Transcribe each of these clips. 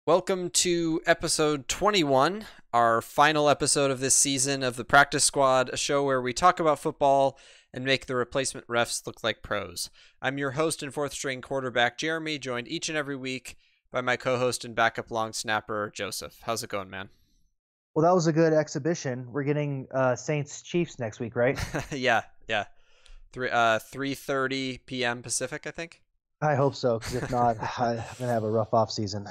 Welcome to episode 21, our final episode of this season of the Practice Squad, a show where we talk about football and make the replacement refs look like pros. I'm your host and fourth string quarterback, Jeremy, joined each and every week by my co host and backup long snapper, Joseph. How's it going, man? Well, that was a good exhibition. We're getting Saints Chiefs next week, right? yeah. 3:30 p.m. Pacific, I think. I hope so, because if not, I'm gonna have a rough off season.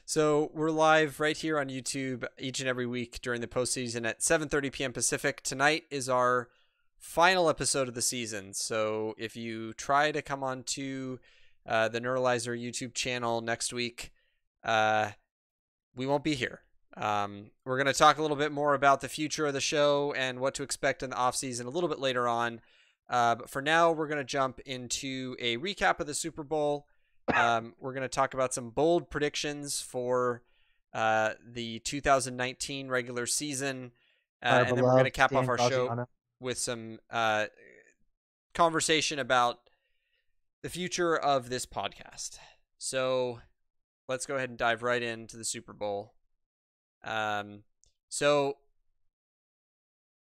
So we're live right here on YouTube each and every week during the postseason at 7:30 p.m. Pacific. Tonight is our final episode of the season. So if you try to come on to the Neuralizer YouTube channel next week, we won't be here. We're going to talk a little bit more about the future of the show and what to expect in the offseason a little bit later on. But for now, we're going to jump into a recap of the Super Bowl. We're going to talk about some bold predictions for the 2019 regular season. Our And then we're going to beloved cap off Dan our show Graziano. with some conversation about the future of this podcast. So let's go ahead and dive right into the Super Bowl. So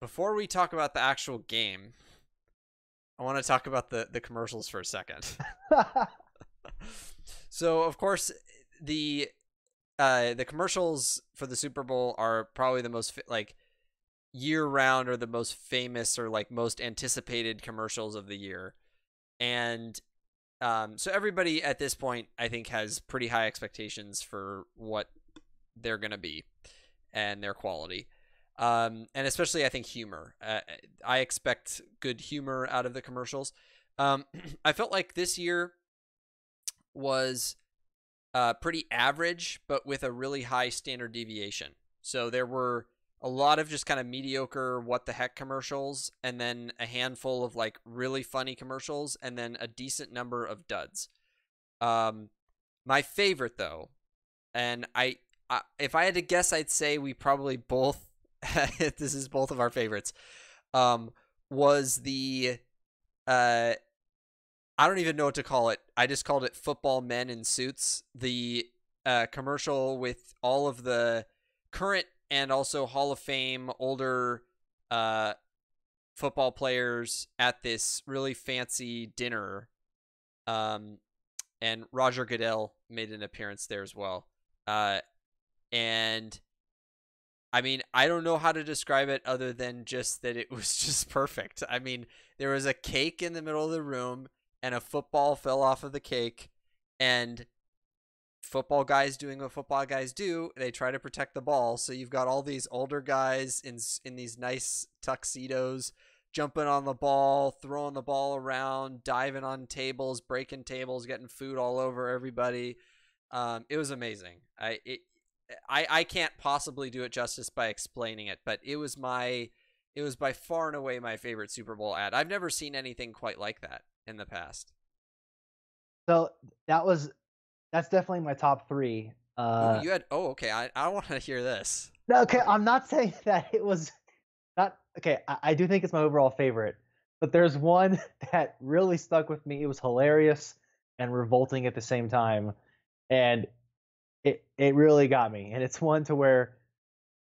before we talk about the actual game, I want to talk about the commercials for a second. So of course the commercials for the Super Bowl are probably the most year round or the most famous or like most anticipated commercials of the year. And so everybody at this point I think has pretty high expectations for what they're going to be and their quality. And especially I think humor. I expect good humor out of the commercials. I felt like this year was pretty average, but with a really high standard deviation. So there were a lot of just kind of mediocre what the heck commercials, and then a handful of like really funny commercials, and then a decent number of duds. My favorite though, and if I had to guess, I'd say we probably both this is both of our favorites. Was the I don't even know what to call it. I just called it Football Men in Suits. The commercial with all of the current and also Hall of Fame older football players at this really fancy dinner. And Roger Goodell made an appearance there as well. And I mean, I don't know how to describe it other than just that it was just perfect. I mean, there was a cake in the middle of the room and a football fell off of the cake, and football guys doing what football guys do, they try to protect the ball. So you've got all these older guys in these nice tuxedos jumping on the ball, throwing the ball around, diving on tables, breaking tables, getting food all over everybody. It was amazing. I can't possibly do it justice by explaining it, but it was by far and away my favorite Super Bowl ad. I've never seen anything quite like that in the past. So that's definitely my top three. Ooh, you had okay. I want to hear this. No, okay, I'm not saying that it was not okay. I do think it's my overall favorite, but there's one that really stuck with me. It was hilarious and revolting at the same time, and it really got me. And it's one to where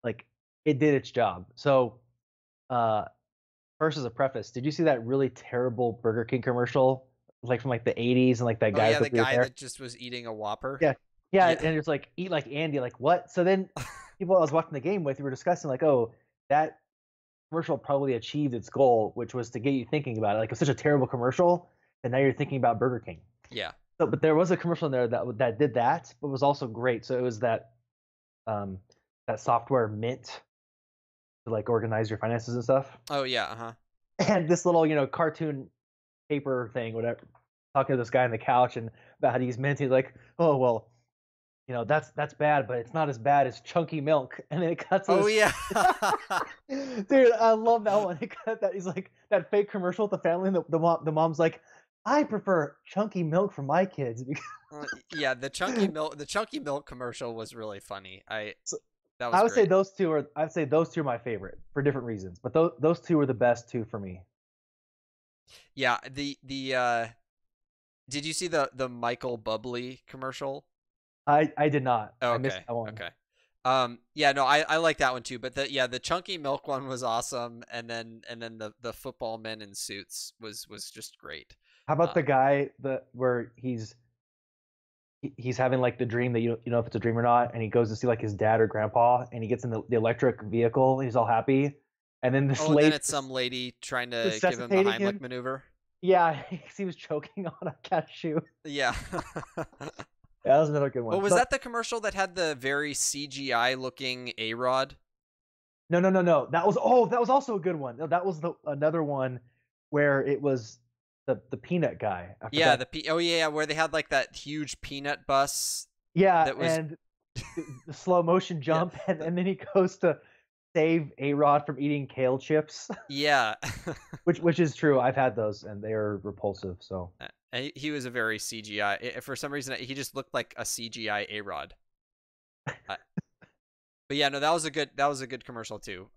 like it did its job. So uh first as a preface, did you see that really terrible Burger King commercial like from like the 80s and like that Oh guy yeah, with the the weird guy hair? that just was eating a Whopper. Yeah. Yeah, Yeah. and it's like eat like Andy, like what? So then people I was watching the game with, we were discussing like, oh, that commercial probably achieved its goal, which was to get you thinking about it. Like it's such a terrible commercial, and now you're thinking about Burger King. Yeah. So, but there was a commercial in there that did that, but was also great. So it was um that software Mint to like organize your finances and stuff. Oh yeah. Uh-huh. And this little cartoon paper thing, whatever, talking to this guy on the couch and about how to use Mint. He's like, oh well, that's bad, but it's not as bad as Chunky Milk. And then it cuts to Oh this. yeah. Dude, I love that one. It cut that. He's like that fake commercial with the family. And the mom's like, I prefer Chunky Milk for my kids. Yeah, the chunky milk commercial was really funny. So That was I would say great. those two are my favorite for different reasons, but those two were the best two for me. Yeah, the did you see the Michael Bublé commercial? I did not. I missed Okay, that one. okay. Yeah, no, I like that one too. But the chunky milk one was awesome, and then the football men in suits was just great. How about Uh, the guy that where he's having like the dream that you know if it's a dream or not, and he goes to see like his dad or grandpa, and he gets in the electric vehicle, and he's all happy, and then this oh, and then lady it's some lady trying to give him the resuscitating Heimlich him. maneuver. Yeah, because he was choking on a cashew. Yeah. Yeah, that was another good Well, one. was But that the commercial that had the very CGI looking A-Rod? no, no, no, no. That was also a good one. No, that was the another one where it was the peanut guy. I Yeah, forgot. oh yeah, where they had like that huge peanut bus Yeah, that was and the slow motion yeah. jump, and then he goes to save A Rod from eating kale chips, Yeah. which is true. I've had those, and they are repulsive. So He was a very CGI. For some reason, he just looked like a CGI A-Rod. Uh, But yeah, no, that was a good commercial too.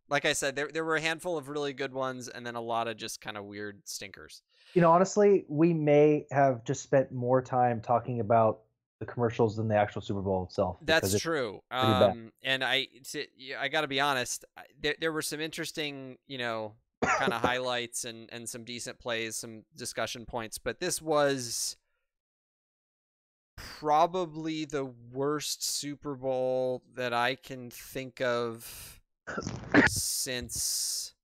Like I said, there were a handful of really good ones, and then a lot of just kind of weird stinkers. honestly, we may have just spent more time talking about the commercials than the actual Super Bowl itself because That's it's true. pretty bad. And I got to be honest, there were some interesting, kind of highlights and some decent plays, some discussion points, but this was probably the worst Super Bowl that I can think of since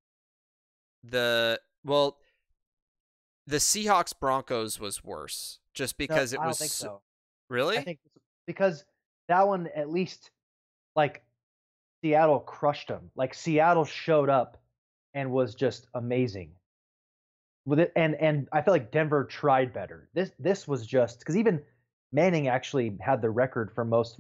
the well, the Seahawks Broncos was worse just No, because it I don't was think so. I really? think because that one at least like Seattle crushed them. Like Seattle showed up and was just amazing with it, and I feel like Denver tried better. This was just because even Manning actually had the record for most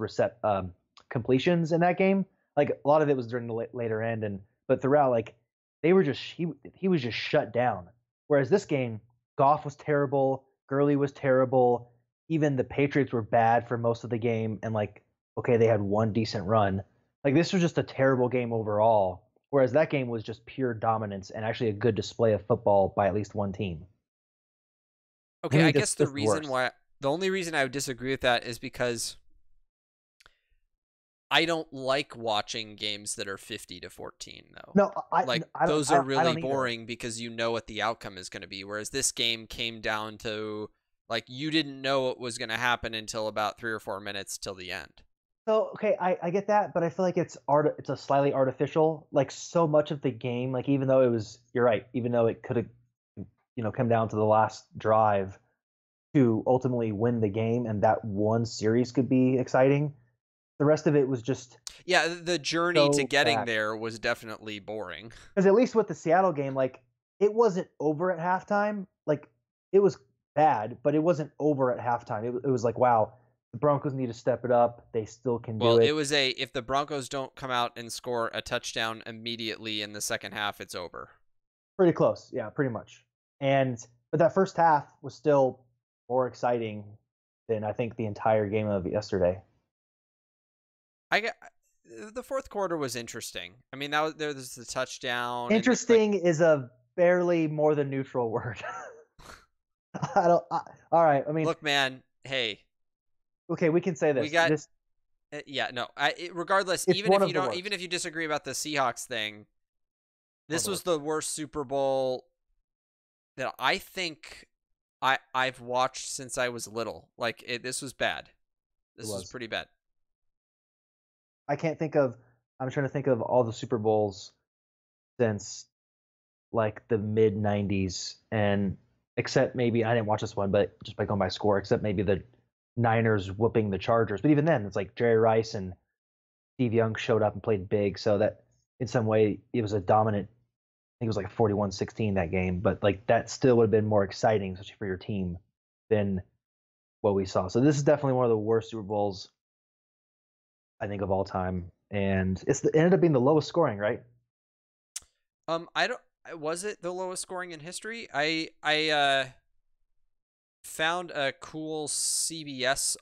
completions in that game. Like a lot of it was during the later end, and but throughout, like they were just he was just shut down. Whereas this game, Goff was terrible, Gurley was terrible, even the Patriots were bad for most of the game, and like okay, they had one decent run. Like this was just a terrible game overall. Whereas that game was just pure dominance and actually a good display of football by at least one team. I Okay, I think guess this is the worst. the only reason I would disagree with that is because I don't like watching games that are 50 to 14 though. No, Like I don't those are I really don't either. boring because you know what the outcome is going to be, whereas this game came down to like you didn't know what was going to happen until about 3 or 4 minutes till the end. So okay, I get that, but I feel like it's a slightly artificial. Like so much of the game, like even though it was you're right, even though it could have come down to the last drive to ultimately win the game, and that one series could be exciting. The rest of it was just Yeah, the journey to so getting bad. there was definitely boring. Because at least with the Seattle game, like it wasn't over at halftime. Like it was bad, but it wasn't over at halftime. It was like, wow, the Broncos need to step it up. They still can do Well, it it. was a if the Broncos don't come out and score a touchdown immediately in the second half, it's over. Pretty close, yeah, pretty much. And but that first half was still more exciting than I think the entire game of yesterday. I get the fourth quarter was interesting. I mean, that was there was the touchdown and like Interesting is a barely more than neutral word. I don't. All right. I mean, look, man, hey, okay, we can say we this. got This yeah, no. Regardless, it's one of the even worst. if you disagree about the Seahawks thing, One of this the was worst. the worst Super Bowl that I think I've watched since I was little. Like this was bad. It This was was. pretty bad. I can't think of. I'm trying to think of all the Super Bowls since like the mid '90s, and except maybe I didn't watch this one, but just by going by score, except maybe the Niners whooping the Chargers. But even then, it's like Jerry Rice and Steve Young showed up and played big, so that in some way it was a dominant. I think it was like a 41-16 that game, but like that still would have been more exciting, especially for your team, than what we saw. So this is definitely one of the worst Super Bowls I think of all time, and it ended up being the lowest scoring, right? I don't. Was it the lowest scoring in history? I found a cool CBS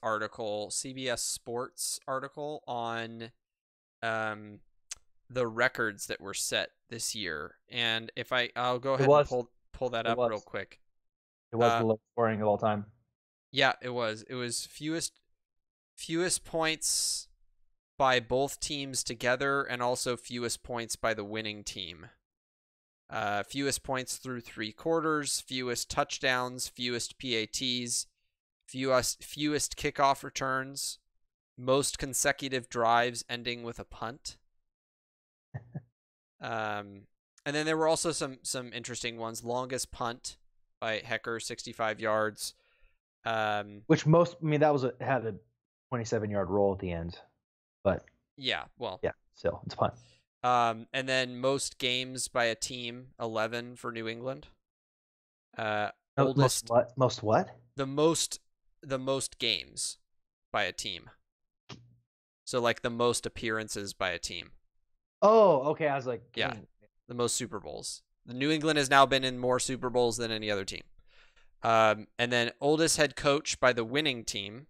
Sports article on um the records that were set this year, and if I'll go It ahead and was. pull that It up real was. quick. It was Uh, the lowest scoring of all time. yeah, it was fewest. fewest points by both teams together, and also fewest points by the winning team. Fewest points through 3 quarters, fewest touchdowns, fewest PATs, fewest kickoff returns, most consecutive drives ending with a punt. And then there were also some interesting ones. Longest punt by Hekker, 65 yards. Which that was had a 27-yard roll at the end, but yeah, well, yeah, still it's a punt. And then most games by a team, 11 for New England. Oldest most what? The most games by a team. So like the most appearances by a team. Oh, okay. I was like, yeah, the most Super Bowls. The New England has now been in more Super Bowls than any other team. And then oldest head coach by the winning team,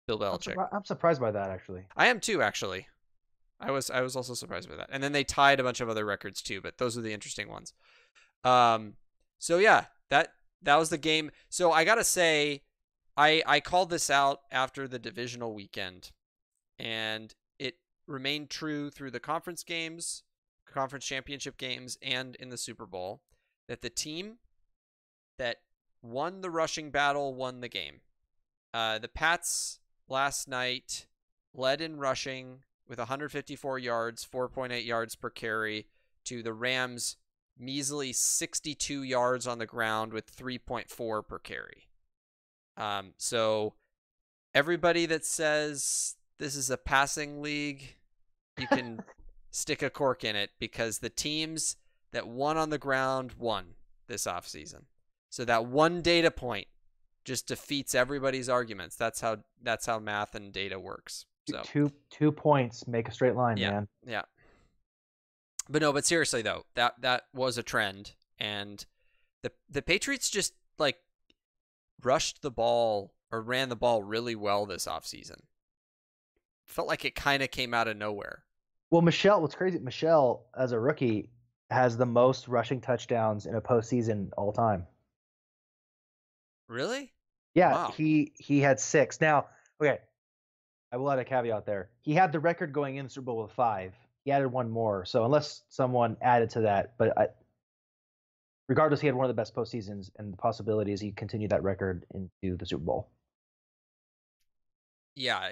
Bill Belichick. I'm surprised by that, actually. I am too, actually. I was also surprised by that. And then they tied a bunch of other records too, but those are the interesting ones. So yeah, that was the game. So I gotta say, I called this out after the divisional weekend, and it remained true through the conference games, conference championship games, and in the Super Bowl, that the team that won the rushing battle won the game. The Pats last night led in rushing with 154 yards, 4.8 yards per carry, to the Rams' measly 62 yards on the ground with 3.4 per carry. So everybody that says this is a passing league, you can stick a cork in it, because the teams that won on the ground won this offseason. So that one data point just defeats everybody's arguments. That's how math and data works. So 2 points make a straight line, yeah, man. Yeah. But seriously though, that was a trend, and the Patriots just like rushed the ball or ran the ball really well this offseason. Felt like it kind of came out of nowhere. Well, what's crazy, Michel, as a rookie, has the most rushing touchdowns in a postseason all time. Really? Yeah, wow. He had 6. Now, okay, I will add a caveat there. He had the record going in the Super Bowl with 5. He added one more. So unless someone added to that, but regardless, he had one of the best postseasons, and the possibility is he continued that record into the Super Bowl. Yeah,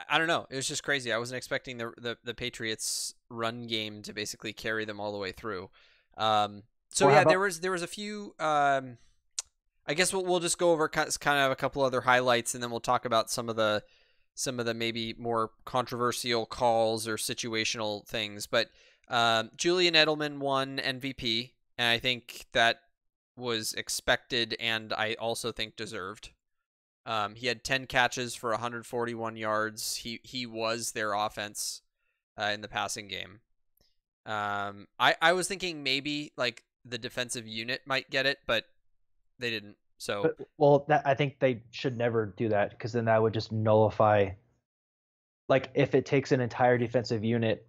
I don't know. It was just crazy. I wasn't expecting the Patriots run game to basically carry them all the way through. So yeah, there was a few. I guess we'll just go over kind of a couple other highlights, and then we'll talk about some of the maybe more controversial calls or situational things. But Julian Edelman won MVP, and I think that was expected, and I also think deserved. He had 10 catches for 141 yards. He was their offense in the passing game. I was thinking maybe like the defensive unit might get it, but they didn't. So I think they should never do that, because then that would just nullify. Like, if it takes an entire defensive unit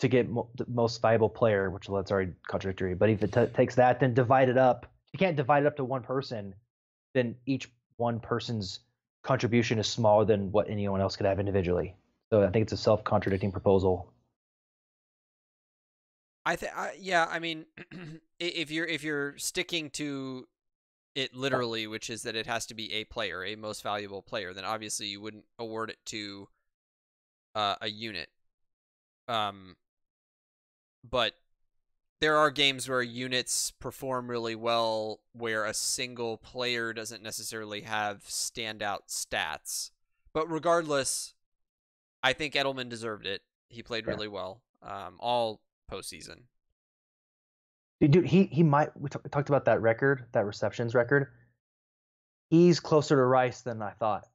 to get the most valuable player, which that's already contradictory. But if it takes that, then divide it up. You can't divide it up to one person. Then each one person's contribution is smaller than what anyone else could have individually. So I think it's a self-contradicting proposal. Yeah, I mean, if you're sticking to it literally, which is that it has to be a player, a most valuable player, then obviously you wouldn't award it to a unit. But there are games where units perform really well, where a single player doesn't necessarily have standout stats. But regardless, I think Edelman deserved it. He played really well all postseason. Dude, he might. We talked about that record, that receptions record. He's closer to Rice than I thought.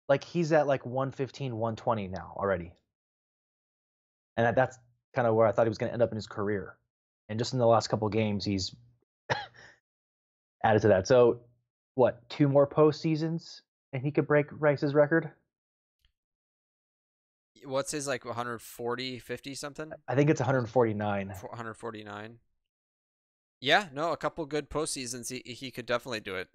Like, he's at like 115, 120 now already. And that's kind of where I thought he was going to end up in his career. And just in the last couple of games, he's added to that. So, what, 2 more postseasons and he could break Rice's record? What's his, like, 140, 50 something? I think it's 149. 149. Yeah, no, a couple good postseasons, he could definitely do it.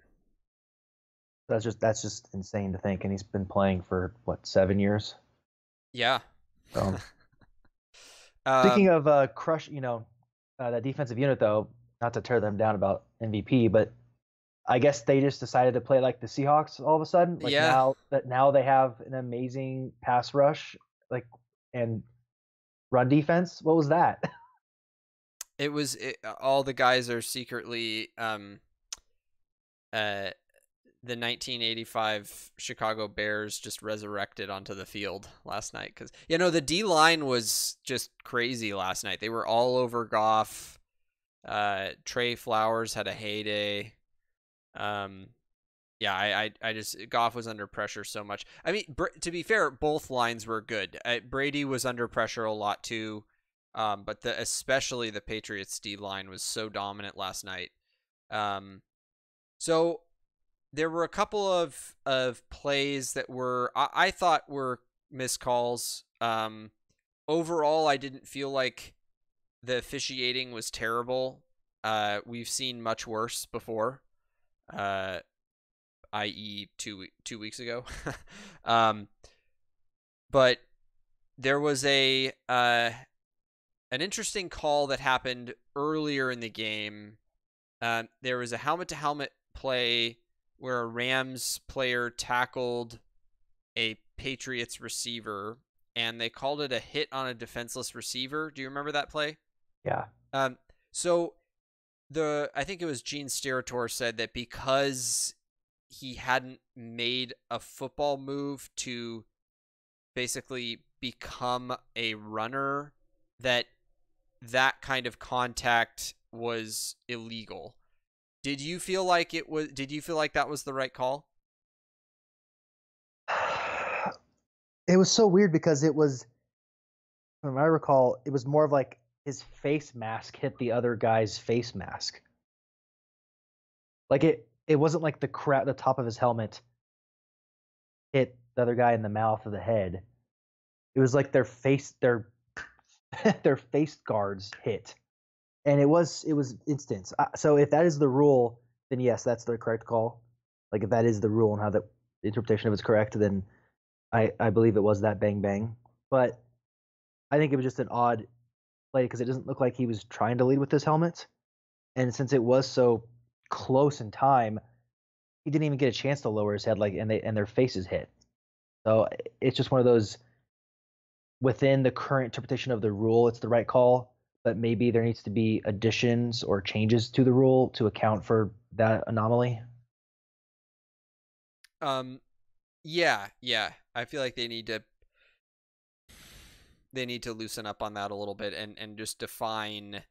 That's just insane to think. And he's been playing for what, 7 years? Yeah. So speaking um, of crush, that defensive unit though, not to tear them down about MVP, but I guess they just decided to play like the Seahawks all of a sudden. Like yeah. now they have an amazing pass rush, like, and run defense. What was that? All the guys are secretly uh the 1985 Chicago Bears just resurrected onto the field last night because the D line was just crazy last night. They were all over Goff. Trey Flowers had a heyday. Um, yeah, I just Goff was under pressure so much. I mean, to be fair, both lines were good. Brady was under pressure a lot too, but especially the Patriots D line was so dominant last night. So there were a couple of plays that I thought were missed calls. Overall, I didn't feel like the officiating was terrible. We've seen much worse before. I.e., two weeks ago. But there was an interesting call that happened earlier in the game. There was a helmet to helmet play where a Rams player tackled a Patriots receiver, and they called it a hit on a defenseless receiver. Do you remember that play? Yeah. So I think it was Gene Steratore said that because he hadn't made a football move to basically become a runner, that kind of contact was illegal. Did you feel like that was the right call? It was so weird because from what I recall, it was more of like his face mask hit the other guy's face mask. Like it wasn't like the top of his helmet hit the other guy in the mouth or the head. It was like their face guards hit, and it was instant. So if that is the rule, then yes, that's the correct call. Like if that is the rule and how the interpretation of it's correct, then I believe it was that bang bang. But I think it was just an odd play because it doesn't look like he was trying to lead with his helmet, and since it was so close in time, he didn't even get a chance to lower his head. And their faces hit. So it's just one of those. Within the current interpretation of the rule, it's the right call, but maybe there needs to be additions or changes to the rule to account for that anomaly. Yeah. I feel like they need to loosen up on that a little bit and just define.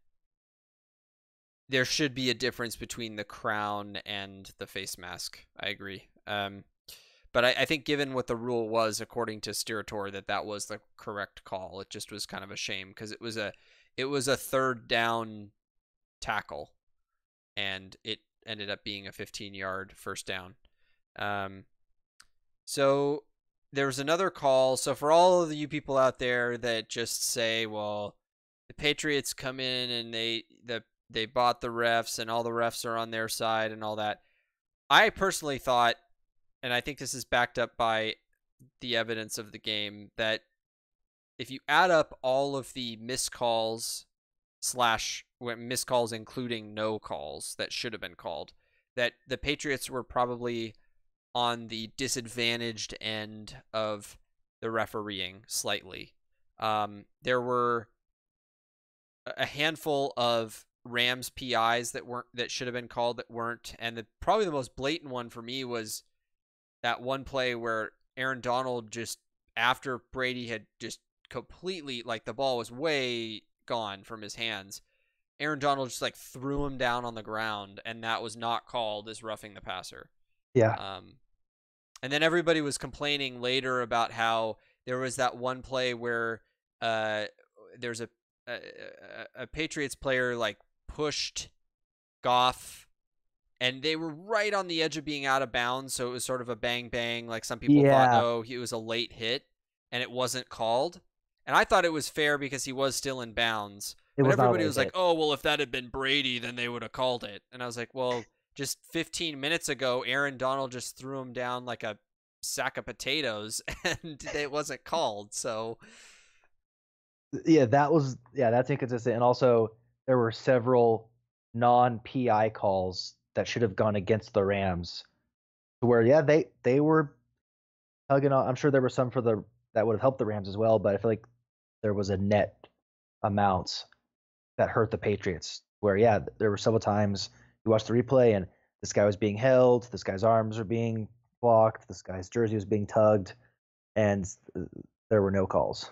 There should be a difference between the crown and the face mask. I agree. But I think given what the rule was, according to Steratore, that was the correct call. It just was kind of a shame because it was a third down tackle, and it ended up being a 15-yard first down. So there was another call. So for all of you people out there that just say, well, the Patriots come in and they bought the refs and all the refs are on their side and all that. I personally thought, and I think this is backed up by the evidence of the game, that if you add up all of the missed calls including no calls that should have been called, that the Patriots were probably on the disadvantaged end of the refereeing slightly. There were a handful of Rams PIs that should have been called that weren't, and probably the most blatant one for me was that one play where Aaron Donald just, after Brady had just completely, like, the ball was way gone from his hands, Aaron Donald just like threw him down on the ground, and that was not called as roughing the passer. Yeah. And then everybody was complaining later about how there was that one play where there's a Patriots player like pushed Goff, and they were right on the edge of being out of bounds, so it was sort of a bang bang. Like some people thought, oh, it was a late hit, and it wasn't called. And I thought it was fair because he was still in bounds. But everybody was like, oh, well, if that had been Brady, then they would have called it. And I was like, well, just 15 minutes ago, Aaron Donald just threw him down like a sack of potatoes and it wasn't called. So Yeah, that's inconsistent. And also there were several non-PI calls that should have gone against the Rams. Where they were tugging on. I'm sure there were some that would have helped the Rams as well, but I feel like there was a net amount that hurt the Patriots. Where there were several times you watched the replay and this guy was being held, this guy's arms were being blocked, this guy's jersey was being tugged, and there were no calls.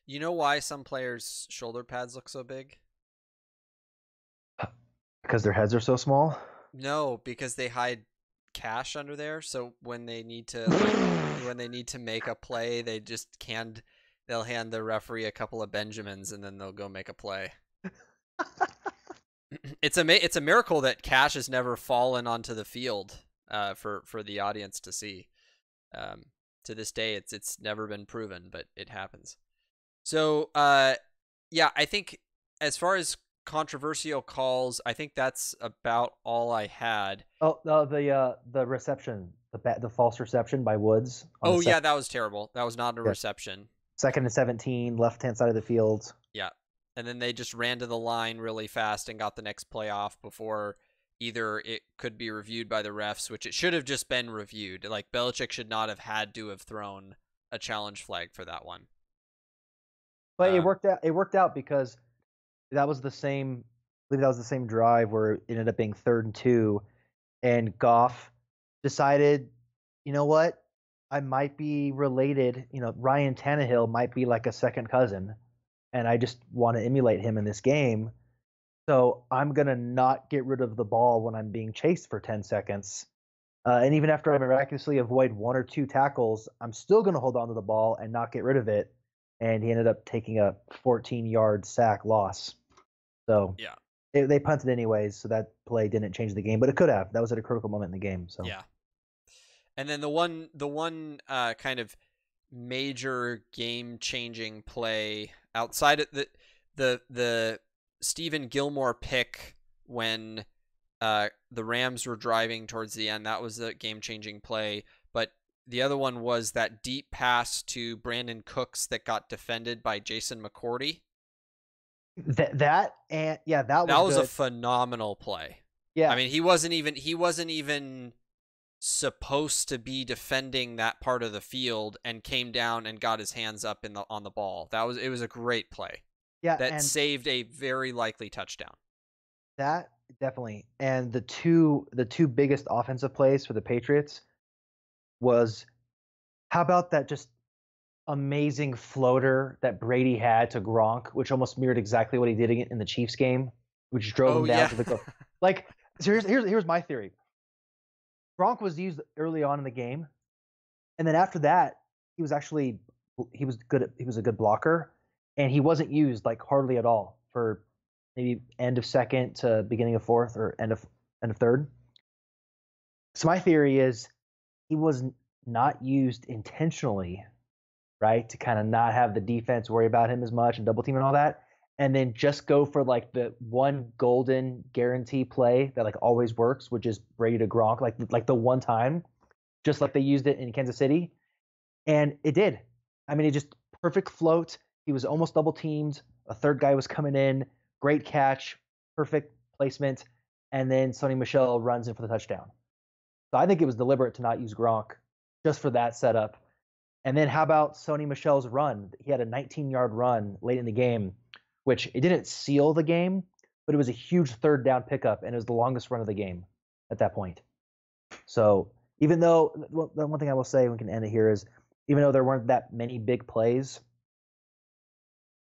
You know why some players' shoulder pads look so big? Because their heads are so small? No, because they hide cash under there. So when they need to when they need to make a play, they'll hand the referee a couple of Benjamins and then they'll go make a play. It's a miracle that cash has never fallen onto the field for the audience to see. To this day, it's never been proven, but it happens. So, yeah, I think as far as controversial calls, I think that's about all I had. Oh, the reception, the false reception by Woods. Oh yeah, that was terrible. That was not a reception. 2nd and 17, left-hand side of the field. Yeah, and then they just ran to the line really fast and got the next play off before either it could be reviewed by the refs, which it should have just been reviewed. Like Belichick should not have had to have thrown a challenge flag for that one. But it worked out because that was the same. I believe that was the same drive where it ended up being 3rd and 2, and Goff decided, you know what, I might be related. Ryan Tannehill might be like a second cousin, and I just want to emulate him in this game. So I'm gonna not get rid of the ball when I'm being chased for 10 seconds. And even after I miraculously avoid 1 or 2 tackles, I'm still gonna hold on to the ball and not get rid of it. And he ended up taking a 14-yard sack loss. So yeah, they punted anyways, so that play didn't change the game, but it could have. That was at a critical moment in the game. So yeah. And then the one kind of major game-changing play outside of the Stephen Gilmore pick when the Rams were driving towards the end, that was a game-changing play. But the other one was that deep pass to Brandon Cooks that got defended by Jason McCourty. That was a phenomenal play. Yeah, I mean, he wasn't even supposed to be defending that part of the field and came down and got his hands up on the ball. It was a great play. Yeah, that saved a very likely touchdown. That definitely. And the two biggest offensive plays for the Patriots was, how about that just amazing floater that Brady had to Gronk, which almost mirrored exactly what he did in the Chiefs game, which drove him down to the goal. Like, so here's my theory. Gronk was used early on in the game, and then after that, he was a good blocker, and he wasn't used like hardly at all for maybe end of 2nd to beginning of 4th or end of 3rd. So my theory is he was not used intentionally, right, to kind of not have the defense worry about him as much and double team and all that, and then just go for like the one golden guarantee play that like always works, which is Brady to Gronk, like the one time, just like they used it in Kansas City, and it did. I mean, it just perfect float. He was almost double teamed. A third guy was coming in. Great catch, perfect placement, and then Sony Michel runs in for the touchdown. So I think it was deliberate to not use Gronk just for that setup. And then how about Sony Michel's run? He had a 19-yard run late in the game, which it didn't seal the game, but it was a huge 3rd down pickup, and it was the longest run of the game at that point. So even though the one thing I will say, we can end it here, is even though there weren't that many big plays,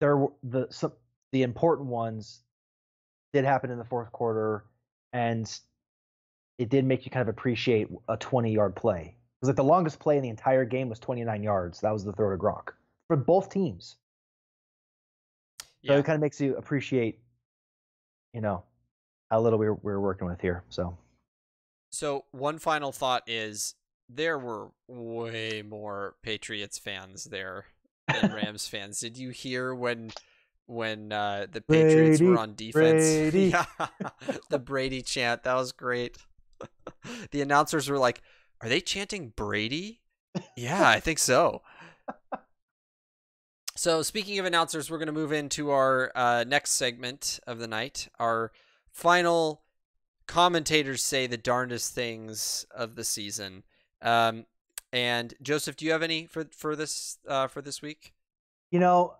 there were the important ones did happen in the 4th quarter, and it did make you kind of appreciate a 20-yard play. It was like the longest play in the entire game was 29 yards. That was the throw to Gronk for both teams. So it kind of makes you appreciate, how little we're working with here. So one final thought is there were way more Patriots fans there than Rams fans. Did you hear when the Patriots were Brady, on defense. Brady. Yeah, the Brady chant, that was great. The announcers were like, "Are they chanting Brady?" Yeah, I think so. So speaking of announcers, we're going to move into our next segment of the night. Our final commentators say the darndest things of the season. And Joseph, do you have any for this week? You know,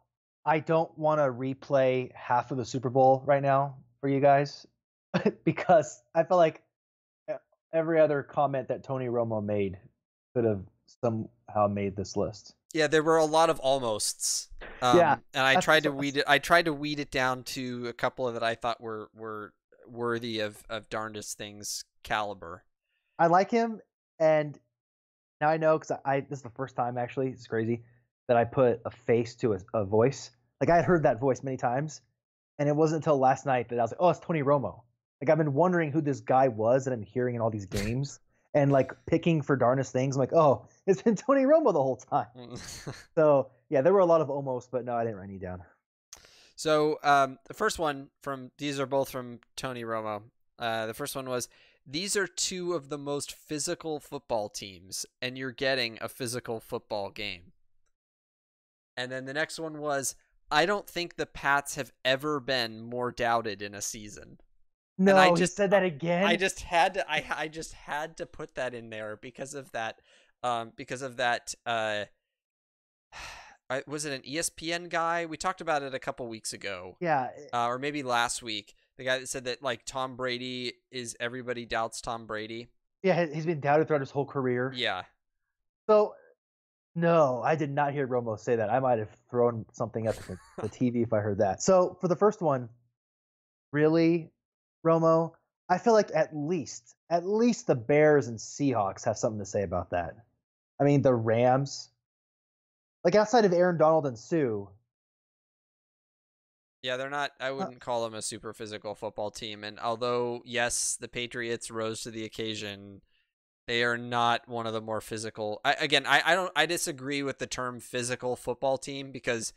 I don't want to replay half of the Super Bowl right now for you guys because I feel like every other comment that Tony Romo made could have somehow made this list. Yeah, there were a lot of almosts. Yeah, And I that's tried to what- weed it. I tried to weed it down to a couple of that I thought were worthy of darndest things caliber. I like him, and now I know because I this is the first time actually. It's crazy that I put a face to a voice. Like I had heard that voice many times, and it wasn't until last night that I was like, "Oh, it's Tony Romo." Like I've been wondering who this guy was that I'm hearing in all these games, and like picking for darnest things. I'm like, "Oh, it's been Tony Romo the whole time." So yeah, there were a lot of almost, but no, I didn't write any down. So the first one these are both from Tony Romo. The first one was, "These are two of the most physical football teams, and you're getting a physical football game." And then the next one was, "I don't think the Pats have ever been more doubted in a season." No, And I he just said that again. I just had to I just had to put that in there because of that was it an ESPN guy? We talked about it a couple weeks ago. Yeah, Or maybe last week. The guy that said that like Tom Brady is everybody doubts Tom Brady. yeah, he's been doubted throughout his whole career. Yeah. So no, I did not hear Romo say that. I might have thrown something at the TV if I heard that. So for the first one, really, Romo, I feel like at least the Bears and Seahawks have something to say about that. I mean, the Rams, like outside of Aaron Donald and Sue, Yeah, they're not I uh, wouldn't call them a super physical football team, and although yes, the Patriots rose to the occasion, they are not one of the more physical. I disagree with the term physical football team because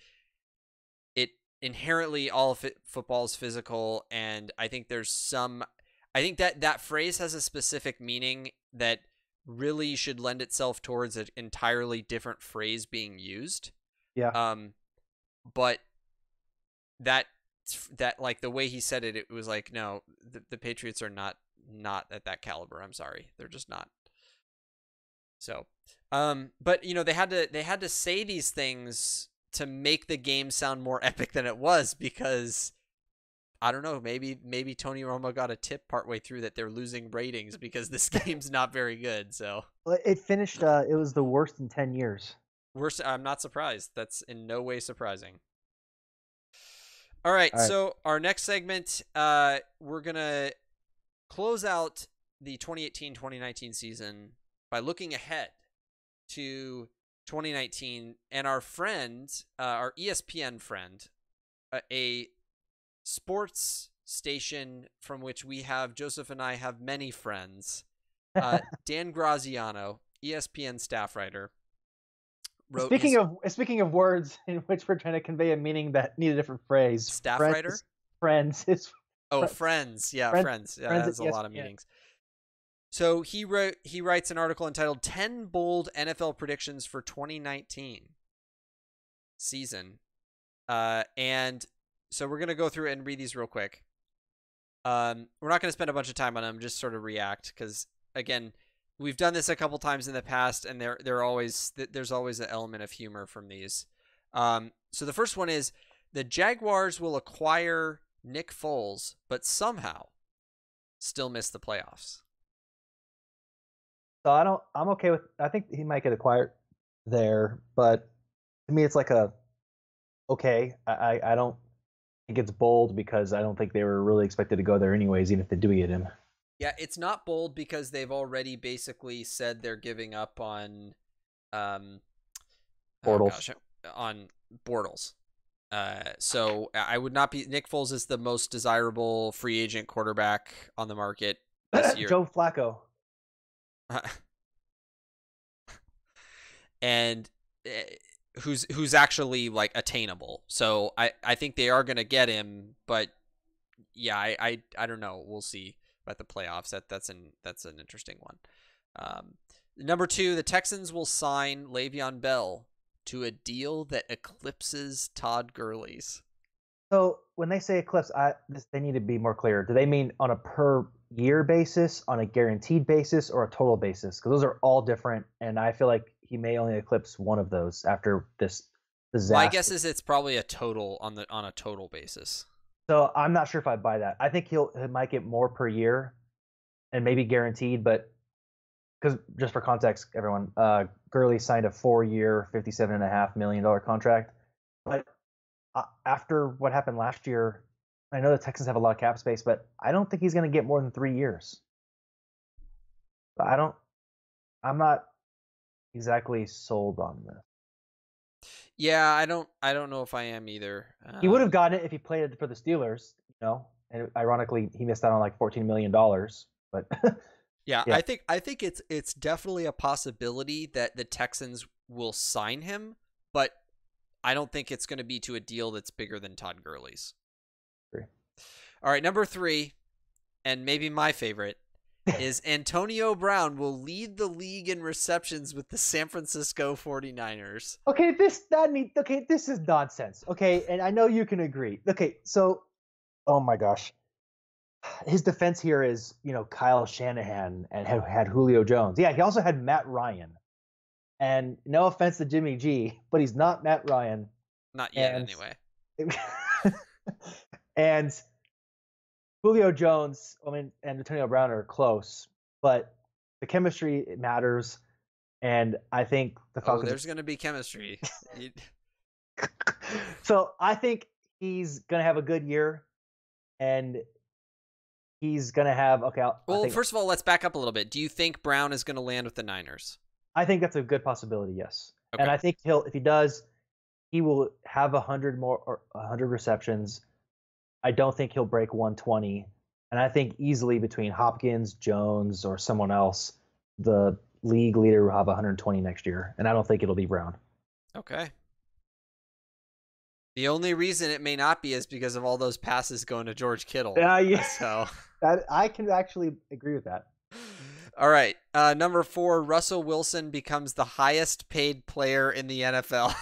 it inherently all football is physical, and I think that phrase has a specific meaning that really should lend itself towards an entirely different phrase being used. yeah. Um, but that that like the way he said it, it was like, no, the Patriots are not at that caliber. I'm sorry, they're just not. So, but they had to say these things to make the game sound more epic than it was because I don't know, maybe Tony Romo got a tip partway through that they're losing ratings because this game's not very good. So, Well, it finished. It was the worst in 10 years. I'm not surprised. That's in no way surprising. All right, All right. so our next segment, we're gonna close out the 2018-2019 season by looking ahead to 2019 and our friend, our ESPN friend, a sports station from which Joseph and I have many friends, Dan Graziano, ESPN staff writer, wrote Speaking of words in which we're trying to convey a meaning that need a different phrase. staff writer. Friends is Friends. Yeah, friends. friends. Yeah, Friends that has at a lot of ESPN. meanings. So he writes an article entitled 10 Bold NFL Predictions for 2019 Season. And so we're going to go through and read these real quick. We're not going to spend a bunch of time on them, just sort of react because, again, we've done this a couple times in the past, and there's always an element of humor from these. So the first one is the Jaguars will acquire Nick Foles, but somehow still miss the playoffs. So I'm okay with. I think he might get acquired there, but to me, it's like okay. I don't think it's bold because I don't think they were really expected to go there anyways, even if they do get him. Yeah, it's not bold because they've already basically said they're giving up on, Bortles. Oh gosh, on Bortles. So I would not be. Nick Foles is the most desirable free agent quarterback on the market this year. Joe Flacco. And who's actually like attainable. So I think they are gonna get him, but yeah, I don't know. We'll see about the playoffs. That's an interesting one. Number two, the Texans will sign Le'Veon Bell to a deal that eclipses Todd Gurley's. So when they say eclipse, they need to be more clear. Do they mean on a per year basis, on a guaranteed basis, or a total basis? Because those are all different, and I feel like he may only eclipse one of those after this disaster. My guess is it's probably a total on a total basis. So I'm not sure if I buy that. I think he might get more per year, and maybe guaranteed. But because just for context, everyone, Gurley signed a 4-year, $57.5 million contract. But after what happened last year, I know the Texans have a lot of cap space, but I don't think he's going to get more than 3 years. I'm not exactly sold on this. Yeah, I don't know if I am either. He would have gotten it if he played it for the Steelers, and ironically he missed out on like $14 million, but yeah, I think it's definitely a possibility that the Texans will sign him, but I don't think it's going to be to a deal that's bigger than Todd Gurley's. Agree. All right, number 3, and maybe my favorite, is Antonio Brown will lead the league in receptions with the San Francisco 49ers. Okay, this is nonsense. Okay, and I know you can agree. Okay, so, oh my gosh. His defense here is, Kyle Shanahan and had Julio Jones. Yeah, he also had Matt Ryan. And no offense to Jimmy G, but he's not Matt Ryan. Not yet, anyway. And Julio Jones, and Antonio Brown are close, but the chemistry matters. And I think the Falcons. There's going to be chemistry. So I think he's going to have a good year, and he's going to have first of all, let's back up a little bit. Do you think Brown is going to land with the Niners? I think that's a good possibility, yes. Okay. And I think if he does, he will have 100 receptions. I don't think he'll break 120. And I think easily between Hopkins, Jones, or someone else, the league leader will have 120 next year. And I don't think it'll be Brown. Okay. The only reason it may not be is because of all those passes going to George Kittle. Yeah. So I can actually agree with that. All right. Number 4, Russell Wilson becomes the highest paid player in the NFL.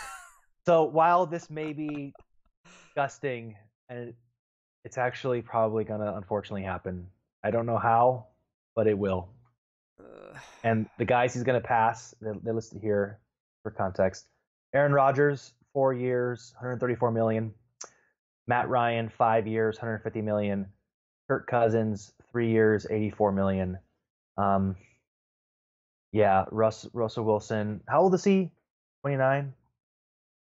So while this may be disgusting, and it's actually probably going to unfortunately happen. I don't know how, but it will. And the guys he's going to pass, they're listed here for context. Aaron Rodgers, 4 years, $134 million. Matt Ryan, 5 years, $150 million. Kirk Cousins, 3 years, $84 million. Russell Wilson. How old is he? 29?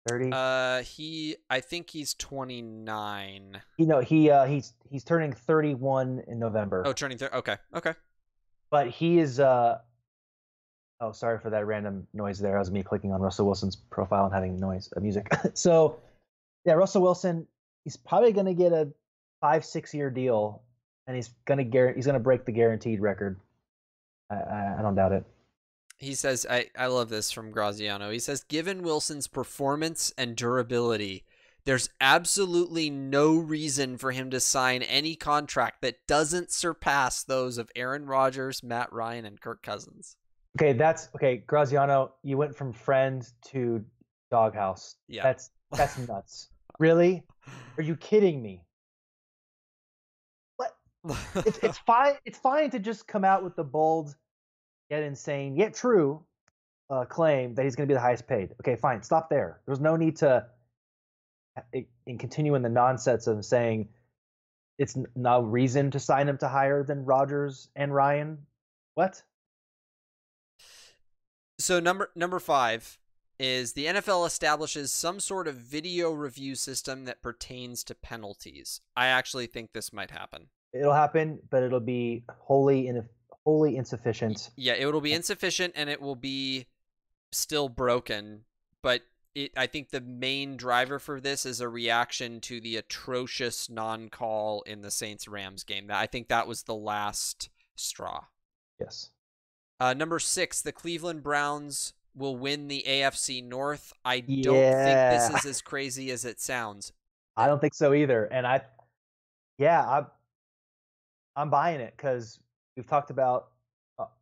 30? I think he's 29. He's turning 31 in November. Oh, turning 30. Okay. But he is sorry for that random noise there. That was me clicking on Russell Wilson's profile and having music. So, yeah, Russell Wilson, he's probably going to get a 5-6 year deal, and he's going to break the guaranteed record. I don't doubt it. He says, I love this from Graziano. He says, given Wilson's performance and durability, there's absolutely no reason for him to sign any contract that doesn't surpass those of Aaron Rodgers, Matt Ryan, and Kirk Cousins. Okay, Graziano, you went from friend to doghouse. Yeah. That's nuts. Really? Are you kidding me? What? It's fine. It's fine to just come out with the bold, yet insane, yet true claim that he's going to be the highest paid. Okay, fine. Stop there. There's no need to continue in the nonsense of saying it's no reason to sign him to higher than Rodgers and Ryan. What? So number 5 is the NFL establishes some sort of video review system that pertains to penalties. I actually think this might happen. It'll happen, but it'll be wholly insufficient. Yeah, it will be insufficient, and it will be still broken. But I think the main driver for this is a reaction to the atrocious non-call in the Saints-Rams game. I think that was the last straw. Yes. Number 6, the Cleveland Browns will win the AFC North. I don't think this Yeah, is as crazy as it sounds. I don't think so either. And yeah, I'm buying it because we've talked about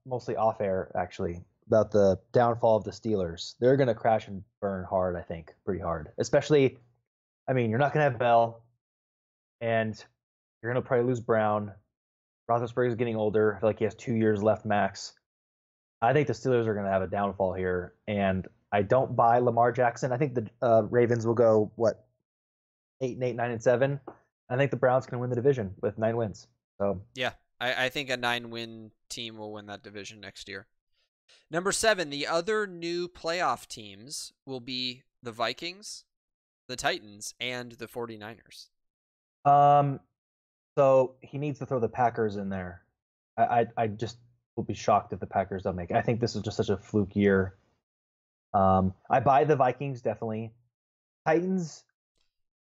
mostly off air actually about the downfall of the Steelers. They're going to crash and burn hard, I think, pretty hard. Especially, I mean, you're not going to have Bell, and you're going to probably lose Brown. Roethlisberger's getting older. I feel like he has 2 years left max. I think the Steelers are going to have a downfall here, and I don't buy Lamar Jackson. I think the Ravens will go 8-8, 9-7. I think the Browns can win the division with 9 wins. So yeah, I think a 9-win team will win that division next year. Number 7, the other new playoff teams will be the Vikings, the Titans, and the 49ers. So he needs to throw the Packers in there. I just will be shocked if the Packers don't make it. I think this is just such a fluke year. I buy the Vikings definitely. Titans,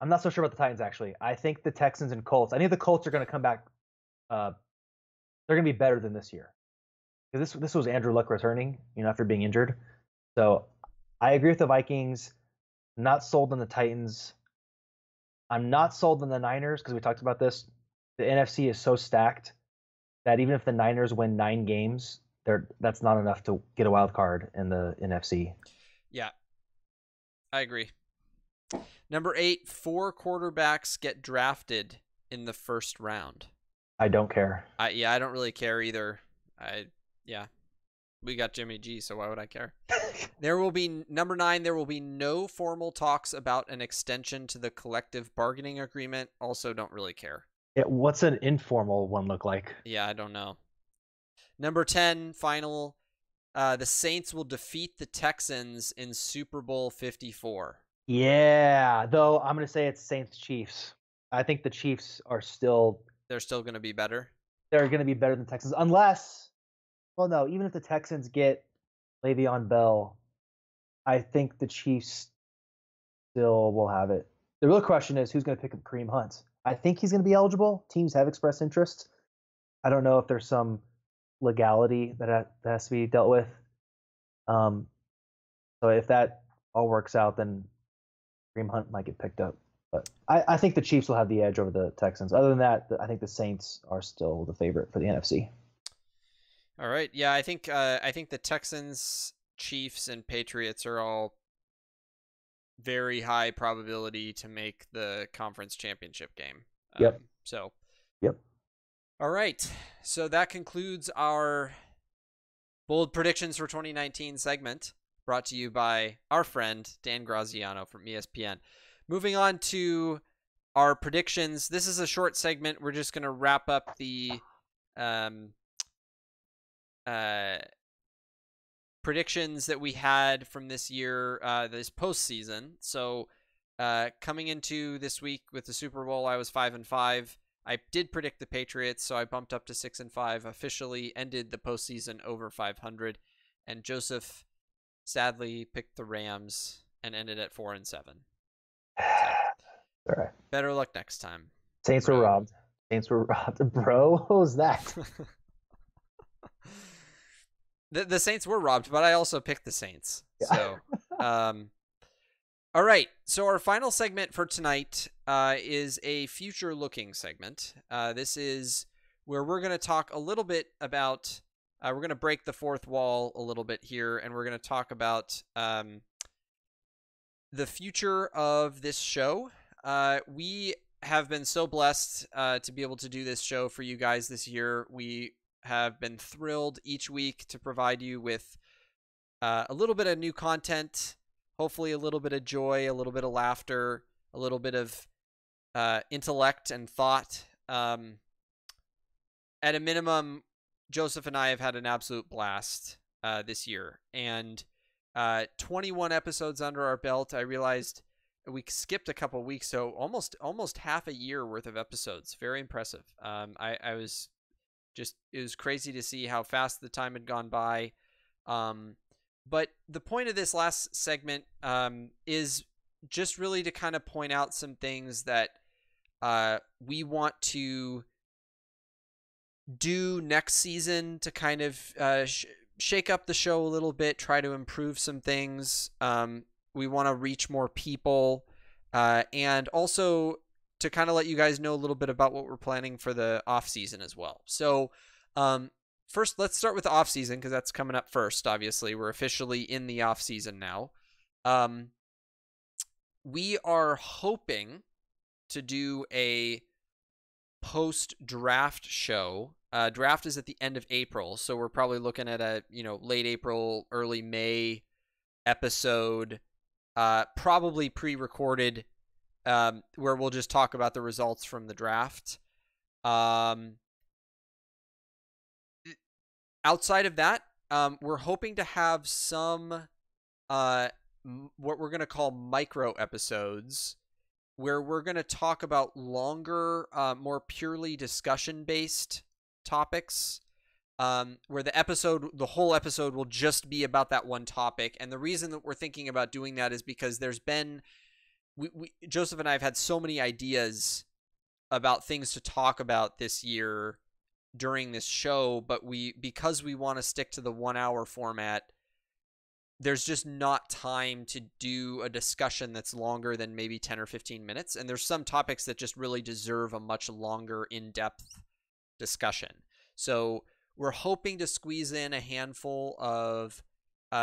I'm not so sure about the Titans actually. I think the Texans and Colts. I think the Colts are going to come back. They're going to be better than this year. Because this was Andrew Luck returning, after being injured. So I agree with the Vikings. Not sold on the Titans. I'm not sold on the Niners because we talked about this. The NFC is so stacked that even if the Niners win 9 games, that's not enough to get a wild card in the NFC. Yeah, I agree. Number 8, 4 quarterbacks get drafted in the first round. I don't care. I don't really care either. We got Jimmy G, so why would I care? There will be, number 9, there will be no formal talks about an extension to the collective bargaining agreement. Also don't really care. What's an informal one look like? Yeah, I don't know. Number 10, final, the Saints will defeat the Texans in Super Bowl 54. Yeah, though I'm going to say it's Saints-Chiefs. I think the Chiefs are still... They're still going to be better? They're going to be better than Texans, unless... Well, no, even if the Texans get Le'Veon Bell, I think the Chiefs still will have it. The real question is who's going to pick up Kareem Hunt. I think he's going to be eligible. Teams have expressed interest. I don't know if there's some legality that has to be dealt with. So if that all works out, then Kareem Hunt might get picked up. But I think the Chiefs will have the edge over the Texans. Other than that, I think the Saints are still the favorite for the NFC. All right. Yeah, I think the Texans, Chiefs, and Patriots are all very high probability to make the conference championship game. Yep. Yep. All right. So that concludes our bold predictions for 2019 segment, brought to you by our friend Dan Graziano from ESPN. Moving on to our predictions. This is a short segment. We're just going to wrap up the predictions that we had from this year, this postseason. So coming into this week with the Super Bowl, I was 5-5. I did predict the Patriots, so I bumped up to 6-5. Officially ended the postseason over 500, and Joseph sadly picked the Rams and ended at 4-7. So, all right. Better luck next time. Saints were robbed. Bro, what was that? The Saints were robbed, but I also picked the Saints. So, all right. So our final segment for tonight is a future-looking segment. This is where we're going to talk a little bit about. We're going to break the fourth wall a little bit here, and we're going to talk about the future of this show. We have been so blessed to be able to do this show for you guys this year. We have been thrilled each week to provide you with a little bit of new content, hopefully a little bit of joy, a little bit of laughter, a little bit of intellect and thought. At a minimum, Joseph and I have had an absolute blast this year. And 21 episodes under our belt, I realized we skipped a couple weeks, so almost half a year worth of episodes. Very impressive. I was just, it was crazy to see how fast the time had gone by. But the point of this last segment is just really to kind of point out some things that we want to do next season to kind of shake up the show a little bit, try to improve some things. We want to reach more people, and also to kind of let you guys know a little bit about what we're planning for the off season as well. So, first, let's start with the off season because that's coming up first. Obviously, we're officially in the off season now. We are hoping to do a post draft show. Draft is at the end of April, so we're probably looking at a late April, early May episode, probably pre-recorded, where we'll just talk about the results from the draft. Outside of that, we're hoping to have some what we're going to call micro episodes, where we're going to talk about longer, more purely discussion-based topics, where the whole episode will just be about that one topic. And the reason that we're thinking about doing that is because there's been, Joseph and I have had so many ideas about things to talk about this year during this show, but because we want to stick to the 1 hour format, there's just not time to do a discussion that's longer than maybe 10 or 15 minutes. And there's some topics that just really deserve a much longer, in-depth discussion. So we're hoping to squeeze in a handful of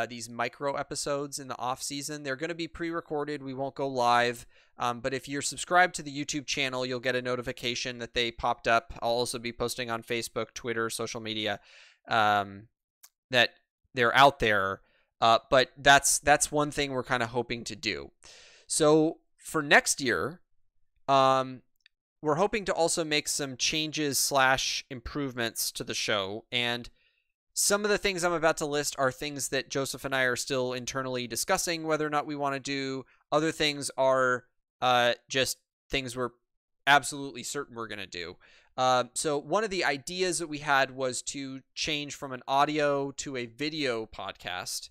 these micro episodes in the off season. They're going to be pre-recorded. We won't go live. But if you're subscribed to the YouTube channel, you'll get a notification that they popped up. I'll also be posting on Facebook, Twitter, social media, that they're out there. But that's one thing we're kind of hoping to do. So for next year, we're hoping to also make some changes / improvements to the show. And some of the things I'm about to list are things that Joseph and I are still internally discussing whether or not we want to do. Other things are just things we're absolutely certain we're going to do. So one of the ideas that we had was to change from an audio to a video podcast.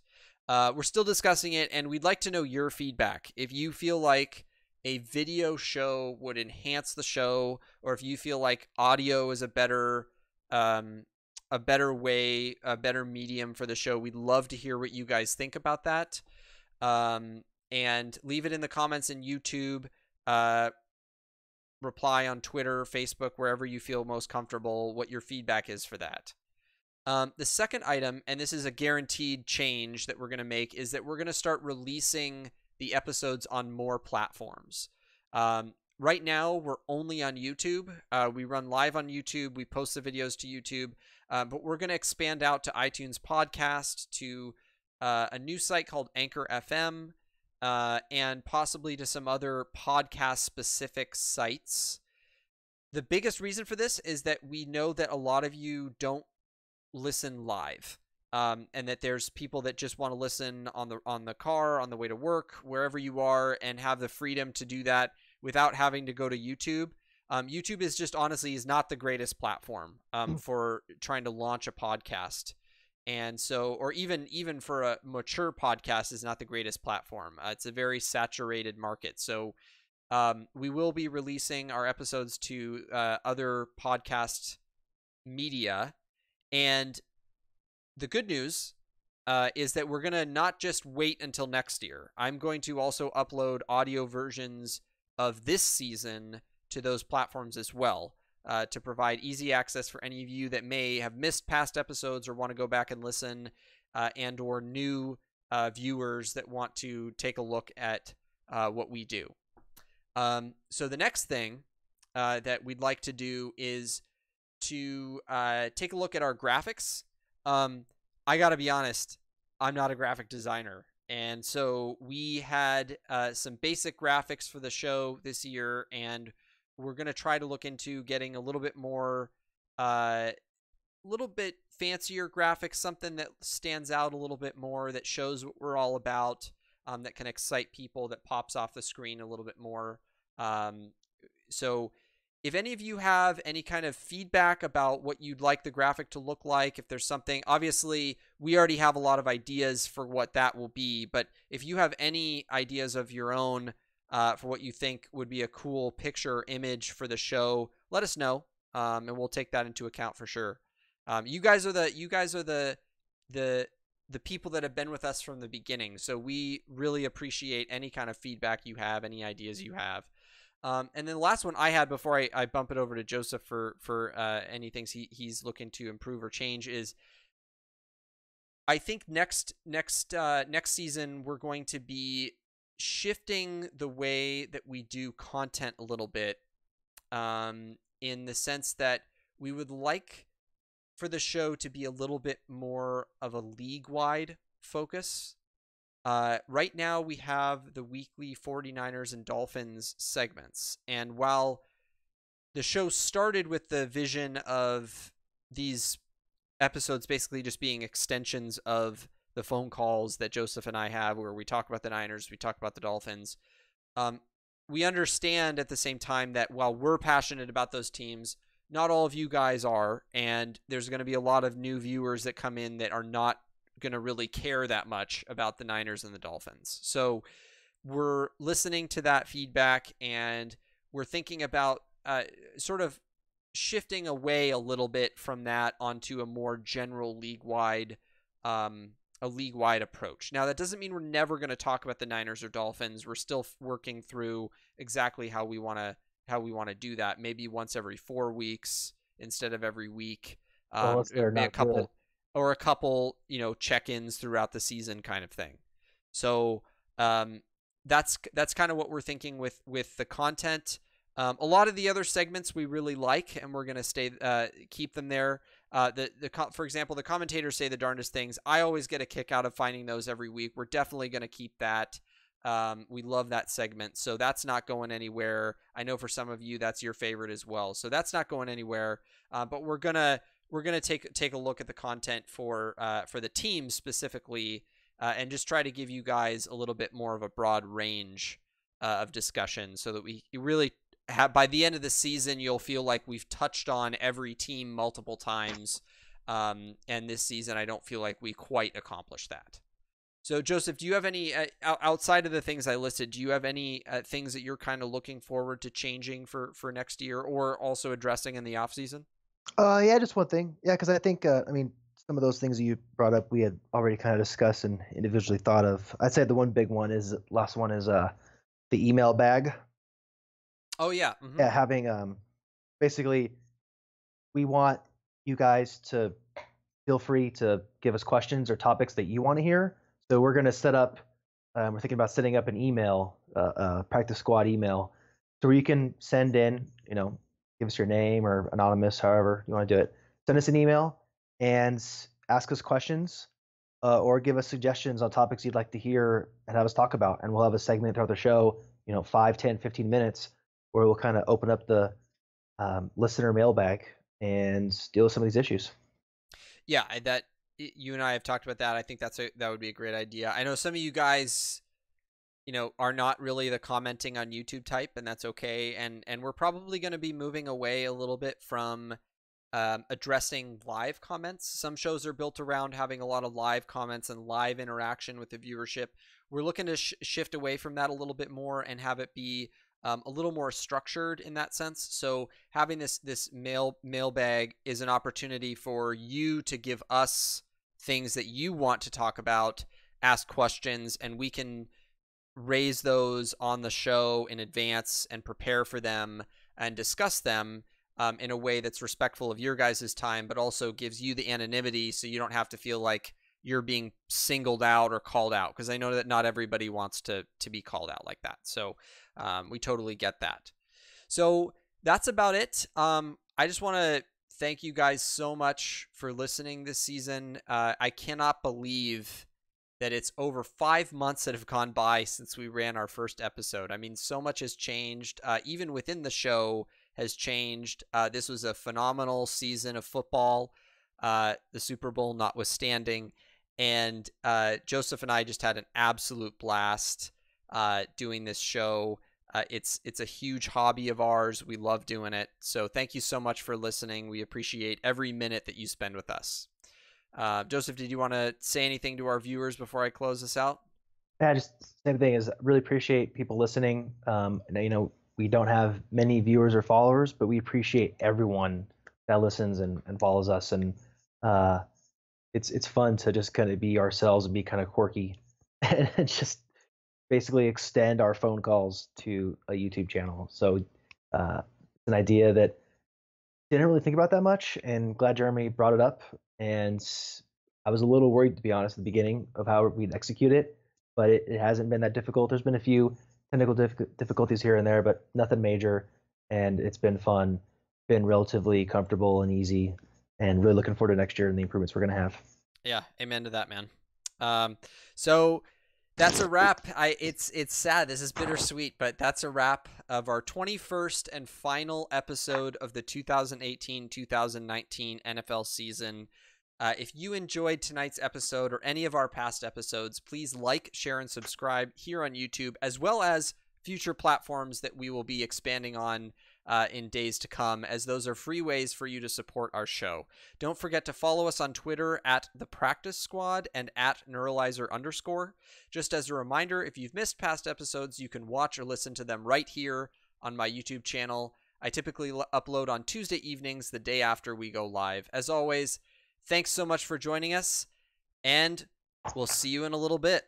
We're still discussing it, and we'd like to know your feedback. If you feel like a video show would enhance the show, or if you feel like audio is a better way, a better medium for the show, we'd love to hear what you guys think about that. And leave it in the comments in YouTube, reply on Twitter, Facebook, wherever you feel most comfortable, what your feedback is for that. The second item, and this is a guaranteed change that we're going to make, is that we're going to start releasing the episodes on more platforms. Right now, we're only on YouTube. We run live on YouTube. We post the videos to YouTube. But we're going to expand out to iTunes Podcast, to a new site called Anchor FM, and possibly to some other podcast-specific sites. The biggest reason for this is that we know that a lot of you don't listen live, and that there's people that just want to listen on the car, on the way to work, wherever you are, and have the freedom to do that without having to go to YouTube. YouTube is just honestly is not the greatest platform for trying to launch a podcast. And so, or even for a mature podcast is not the greatest platform. It's a very saturated market. So we will be releasing our episodes to other podcast media. And the good news is that we're going to not just wait until next year. I'm going to also upload audio versions of this season to those platforms as well, to provide easy access for any of you that may have missed past episodes or want to go back and listen, and or new viewers that want to take a look at what we do. So the next thing that we'd like to do is to take a look at our graphics. I gotta be honest, I'm not a graphic designer, and so we had some basic graphics for the show this year, and we're gonna try to look into getting a little bit more, little bit fancier graphics, something that stands out a little bit more, that shows what we're all about, that can excite people, that pops off the screen a little bit more. So if any of you have any kind of feedback about what you'd like the graphic to look like, if there's something, obviously we already have a lot of ideas for what that will be, but if you have any ideas of your own for what you think would be a cool picture or image for the show, let us know, and we'll take that into account for sure. You guys are the the people that have been with us from the beginning. So we really appreciate any kind of feedback you have, any ideas you have. And then the last one I had before I bump it over to Joseph for any things he's looking to improve or change is, I think next season we're going to be shifting the way that we do content a little bit, in the sense that we would like for the show to be a little bit more of a league-wide focus. Right now we have the weekly 49ers and Dolphins segments, and while the show started with the vision of these episodes basically just being extensions of the phone calls that Joseph and I have where we talk about the Niners, we talk about the Dolphins. We understand at the same time that while we're passionate about those teams, not all of you guys are, and there's going to be a lot of new viewers that come in that are not going to really care that much about the Niners and the Dolphins. So we're listening to that feedback, and we're thinking about sort of shifting away a little bit from that onto a more general league-wide approach. Now, that doesn't mean we're never going to talk about the Niners or Dolphins. We're still working through exactly how we want to do that. Maybe once every 4 weeks instead of every week. Well, if they're Maybe not good. a couple, check-ins throughout the season kind of thing. So that's kind of what we're thinking with the content. A lot of the other segments we really like, and we're gonna keep them there. For example, the commentators say the darndest things. I always get a kick out of finding those every week. We're definitely gonna keep that. We love that segment, so that's not going anywhere. I know for some of you that's your favorite as well, so that's not going anywhere. But we're gonna take a look at the content for the team specifically, and just try to give you guys a little bit more of a broad range of discussion, so that we really have, by the end of the season, you'll feel like we've touched on every team multiple times. And this season, I don't feel like we quite accomplished that. So, Joseph, do you have any, outside of the things I listed, do you have any things that you're kind of looking forward to changing for next year, or also addressing in the off season? Yeah, just one thing. Yeah, because I think some of those things that you brought up we had already kind of discussed and individually thought of. I'd say the one big one is the email bag. Oh yeah. Mm-hmm. Yeah, having basically we want you guys to feel free to give us questions or topics that you want to hear. So we're going to set up. We're thinking about setting up an email, practice squad email, so where you can send in, give us your name or anonymous, however you want to do it. Send us an email and ask us questions, or give us suggestions on topics you'd like to hear and have us talk about. And we'll have a segment throughout the show, 5, 10, 15 minutes, where we'll kind of open up the listener mailbag and deal with some of these issues. Yeah, that you and I have talked about that. I think that would be a great idea. I know some of you guys, are not really the commenting on YouTube type, and that's okay. And we're probably going to be moving away a little bit from addressing live comments. Some shows are built around having a lot of live comments and live interaction with the viewership. We're looking to shift away from that a little bit more and have it be a little more structured in that sense. So having this mailbag is an opportunity for you to give us things that you want to talk about, ask questions, and we can raise those on the show in advance and prepare for them and discuss them in a way that's respectful of your guys' time, but also gives you the anonymity so you don't have to feel like you're being singled out or called out, because I know that not everybody wants to be called out like that. So we totally get that. So that's about it. I just want to thank you guys so much for listening this season. I cannot believe that it's over 5 months that have gone by since we ran our first episode. I mean, so much has changed. Even within the show has changed. This was a phenomenal season of football, the Super Bowl notwithstanding. And Joseph and I just had an absolute blast doing this show. It's a huge hobby of ours. We love doing it. So thank you so much for listening. We appreciate every minute that you spend with us. Joseph, did you want to say anything to our viewers before I close this out? Yeah, just same thing, is really appreciate people listening. We don't have many viewers or followers, but we appreciate everyone that listens and follows us. And it's fun to just kind of be ourselves and be kind of quirky and just basically extend our phone calls to a YouTube channel. So it's an idea that didn't really think about that much, and glad Jeremy brought it up. And I was a little worried, to be honest, at the beginning of how we'd execute it, but it hasn't been that difficult. There's been a few technical difficulties here and there, but nothing major, and it's been fun, been relatively comfortable and easy, and really looking forward to next year and the improvements we're going to have. Yeah, amen to that, man. So that's a wrap. It's sad. This is bittersweet, but that's a wrap of our 21st and final episode of the 2018-2019 NFL season. If you enjoyed tonight's episode or any of our past episodes, please like, share, and subscribe here on YouTube, as well as future platforms that we will be expanding on in days to come, as those are free ways for you to support our show. Don't forget to follow us on Twitter at The Practice Squad and at Neuralizer_. Just as a reminder, if you've missed past episodes, you can watch or listen to them right here on my YouTube channel. I typically upload on Tuesday evenings, the day after we go live. As always, thanks so much for joining us, and we'll see you in a little bit.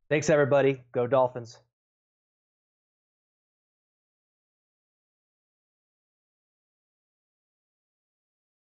Thanks, everybody. Go Dolphins.